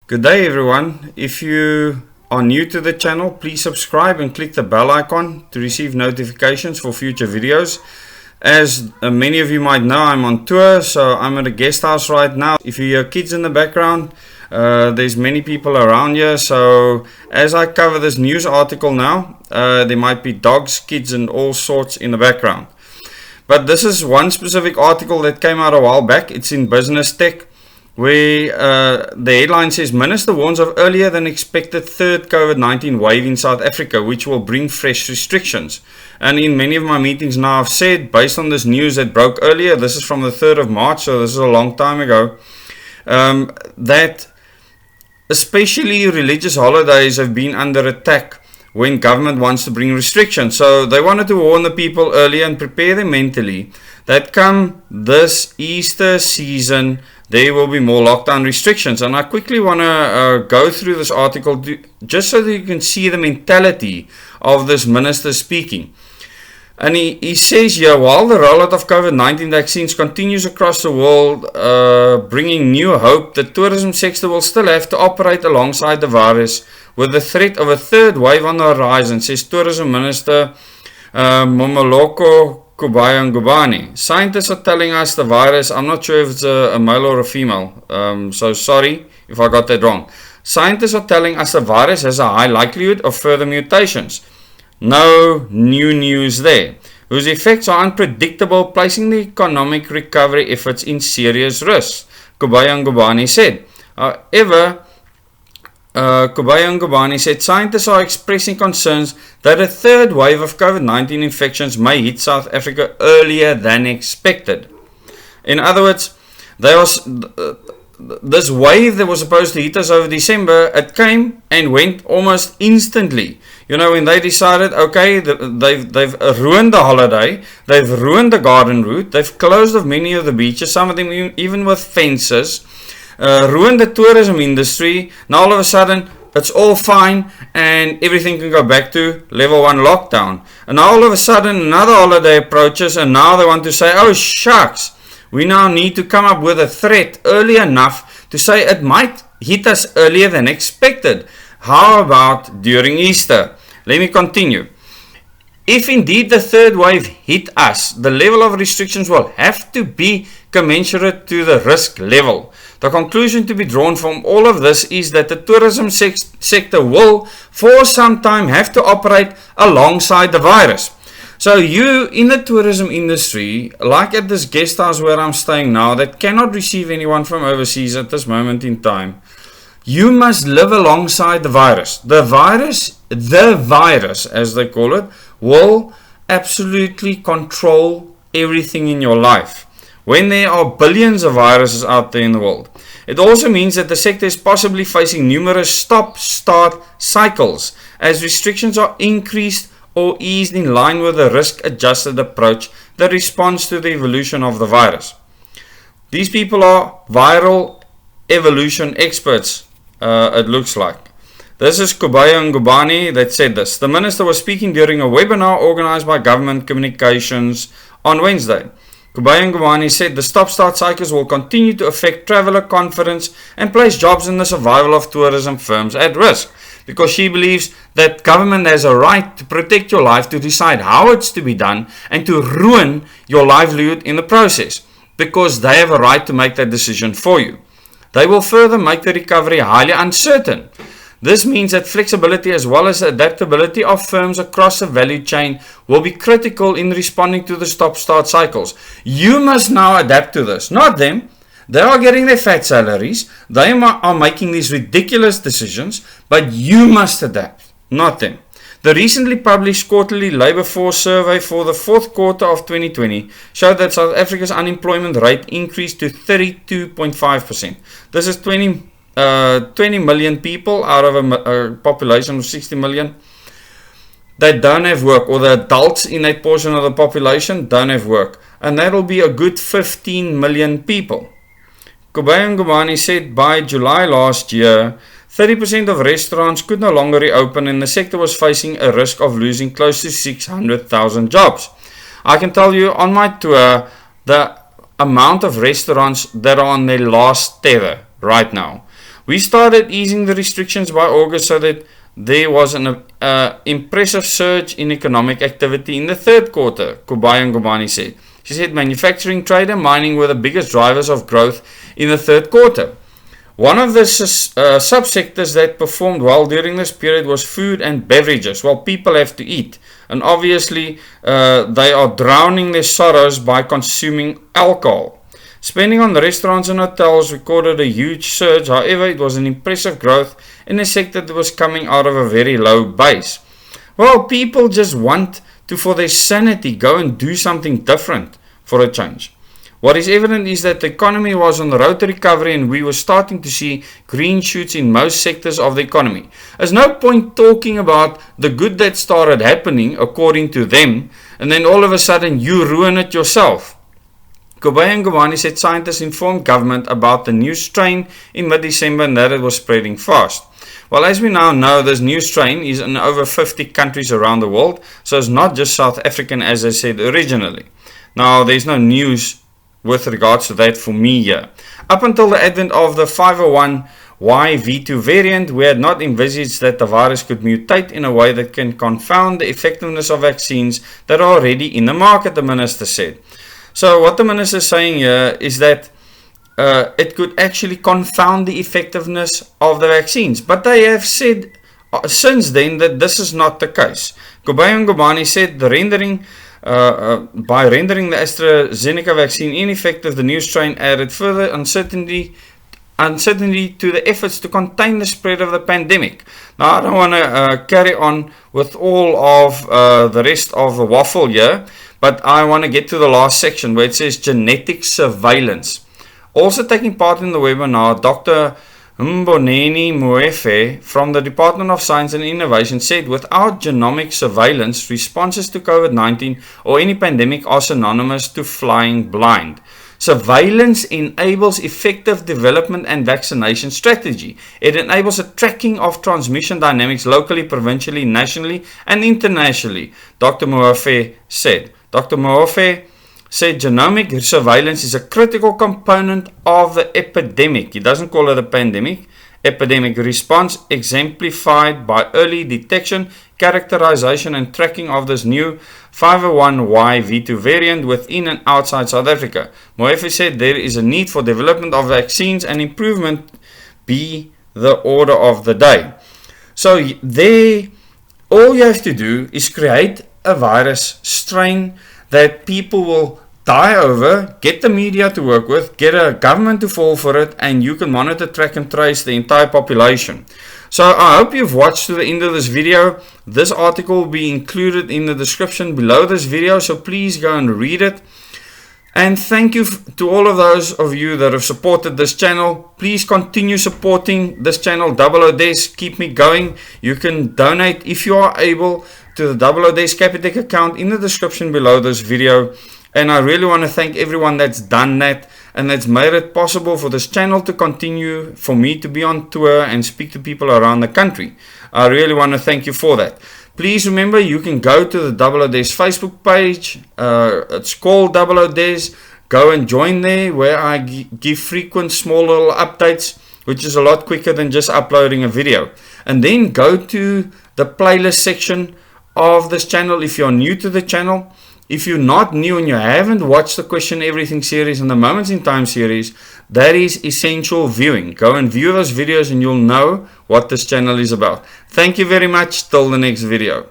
Good day everyone. If you are new to the channel, please subscribe and click the bell icon to receive notifications for future videos. As many of you might know, I'm on tour, so I'm at a guest house right now. If you hear kids in the background, there's many people around here, so as I cover this news article now, there might be dogs, kids and all sorts in the background. But this is one specific article that came out a while back. It's in Business Tech, where the headline says, Minister warns of earlier than expected third COVID-19 wave in South Africa, which will bring fresh restrictions. And in many of my meetings now I've said, based on this news that broke earlier, this is from the 3rd of March, so this is a long time ago, that especially religious holidays have been under attack when government wants to bring restrictions. So they wanted to warn the people earlier and prepare them mentally that come this Easter season, there will be more lockdown restrictions. And I quickly want to go through this article just so that you can see the mentality of this minister speaking. And he says here, while the rollout of COVID-19 vaccines continues across the world, bringing new hope, the tourism sector will still have to operate alongside the virus with the threat of a third wave on the horizon, says Tourism Minister Mmamoloko Kubayangubani. Scientists are telling us the virus, I'm not sure if it's a male or a female, so sorry if I got that wrong. Scientists are telling us the virus has a high likelihood of further mutations. No new news there, whose effects are unpredictable, placing the economic recovery efforts in serious risk, Kubayangubani said. However, Kubayangubani said scientists are expressing concerns that a third wave of COVID-19 infections may hit South Africa earlier than expected. In other words, this wave that was supposed to hit us over December, it came and went almost instantly. You know, when they decided, okay, they've ruined the holiday, they've ruined the garden route, they've closed off many of the beaches, some of them even with fences, ruined the tourism industry. Now all of a sudden it's all fine and everything can go back to level 1 lockdown. And now all of a sudden another holiday approaches and now they want to say, oh shucks, we now need to come up with a threat early enough to say it might hit us earlier than expected. How about during Easter? Let me continue. If indeed the third wave hit us, the level of restrictions will have to be commensurate to the risk level. The conclusion to be drawn from all of this is that the tourism sector will, for some time, have to operate alongside the virus. So you in the tourism industry, like at this guest house where I'm staying now, that cannot receive anyone from overseas at this moment in time, you must live alongside the virus. The virus, as they call it, will absolutely control everything in your life. When there are billions of viruses out there in the world. It also means that the sector is possibly facing numerous stop-start cycles as restrictions are increased or eased in line with a risk-adjusted approach that responds to the evolution of the virus. These people are viral evolution experts, it looks like. This is Kubayangubani that said this. The minister was speaking during a webinar organized by Government Communications on Wednesday. Kubayangubani said the stop-start cycles will continue to affect traveller confidence and place jobs and the survival of tourism firms at risk, because she believes that government has a right to protect your life, to decide how it's to be done and to ruin your livelihood in the process, because they have a right to make that decision for you. They will further make the recovery highly uncertain. This means that flexibility as well as adaptability of firms across the value chain will be critical in responding to the stop-start cycles. You must now adapt to this, not them. They are getting their fat salaries. They are making these ridiculous decisions, but you must adapt, not them. The recently published quarterly labour force survey for the 4th quarter of 2020 showed that South Africa's unemployment rate increased to 32.5%. This is 20 million people out of a population of 60 million that don't have work, or the adults in that portion of the population don't have work, and that will be a good 15 million people. Kubayangubani said by July last year, 30% of restaurants could no longer reopen and the sector was facing a risk of losing close to 600,000 jobs. I can tell you on my tour the amount of restaurants that are on their last tether right now. We started easing the restrictions by August so that there was an impressive surge in economic activity in the third quarter, Kubayi Ngubane said. She said manufacturing, trade and mining were the biggest drivers of growth in the third quarter. One of the subsectors that performed well during this period was food and beverages. Well, people have to eat, and obviously they are drowning their sorrows by consuming alcohol. Spending on the restaurants and hotels recorded a huge surge. However, it was an impressive growth in a sector that was coming out of a very low base. Well, people just want to, for their sanity, go and do something different for a change. What is evident is that the economy was on the road to recovery and we were starting to see green shoots in most sectors of the economy. There's no point talking about the good that started happening according to them and then all of a sudden you ruin it yourself. Kubayi Ngubane said scientists informed government about the new strain in mid-December and that it was spreading fast. Well, as we now know, this new strain is in over 50 countries around the world, so it's not just South African as I said originally. Now, there's no news with regards to that for me here. Up until the advent of the 501Y.V2 variant, we had not envisaged that the virus could mutate in a way that can confound the effectiveness of vaccines that are already in the market, the minister said. So what the minister is saying here is that it could actually confound the effectiveness of the vaccines. But they have said since then that this is not the case. Kubayi Ngubane said by rendering the AstraZeneca vaccine ineffective, the new strain added further uncertainty to the efforts to contain the spread of the pandemic. Now, I don't want to carry on with all of the rest of the waffle here, but I want to get to the last section where it says genetic surveillance. Also taking part in the webinar, Dr. Mboneni Moefe from the Department of Science and Innovation said without genomic surveillance, responses to COVID-19 or any pandemic are synonymous to flying blind. Surveillance enables effective development and vaccination strategy. It enables a tracking of transmission dynamics locally, provincially, nationally and internationally, Dr. Moefe said. Dr. Moefe said genomic surveillance is a critical component of the epidemic. He doesn't call it a pandemic. Epidemic response exemplified by early detection, characterization and tracking of this new 501Y.V2 variant within and outside South Africa. Moefe said there is a need for development of vaccines and improvement be the order of the day. So there, all you have to do is create a virus strain that people will die over, get the media to work with, get a government to fall for it, and you can monitor, track and trace the entire population. So I hope you've watched to the end of this video. This article will be included in the description below this video, so please go and read it. And thank you to all of those of you that have supported this channel. Please continue supporting this channel, Double O Desk. Keep me going. You can donate if you are able to the Double O Desk Capitec account in the description below this video. And I really want to thank everyone that's done that and that's made it possible for this channel to continue, for me to be on tour and speak to people around the country. I really want to thank you for that. Please remember, you can go to the Double O Desk Facebook page. It's called Double O Desk. Go and join there where I give frequent small little updates, which is a lot quicker than just uploading a video. And then go to the playlist section of this channel if you're new to the channel. If you're not new and you haven't watched the Question Everything series and the Moments in Time series, that is essential viewing. Go and view those videos and you'll know what this channel is about. Thank you very much. Till the next video.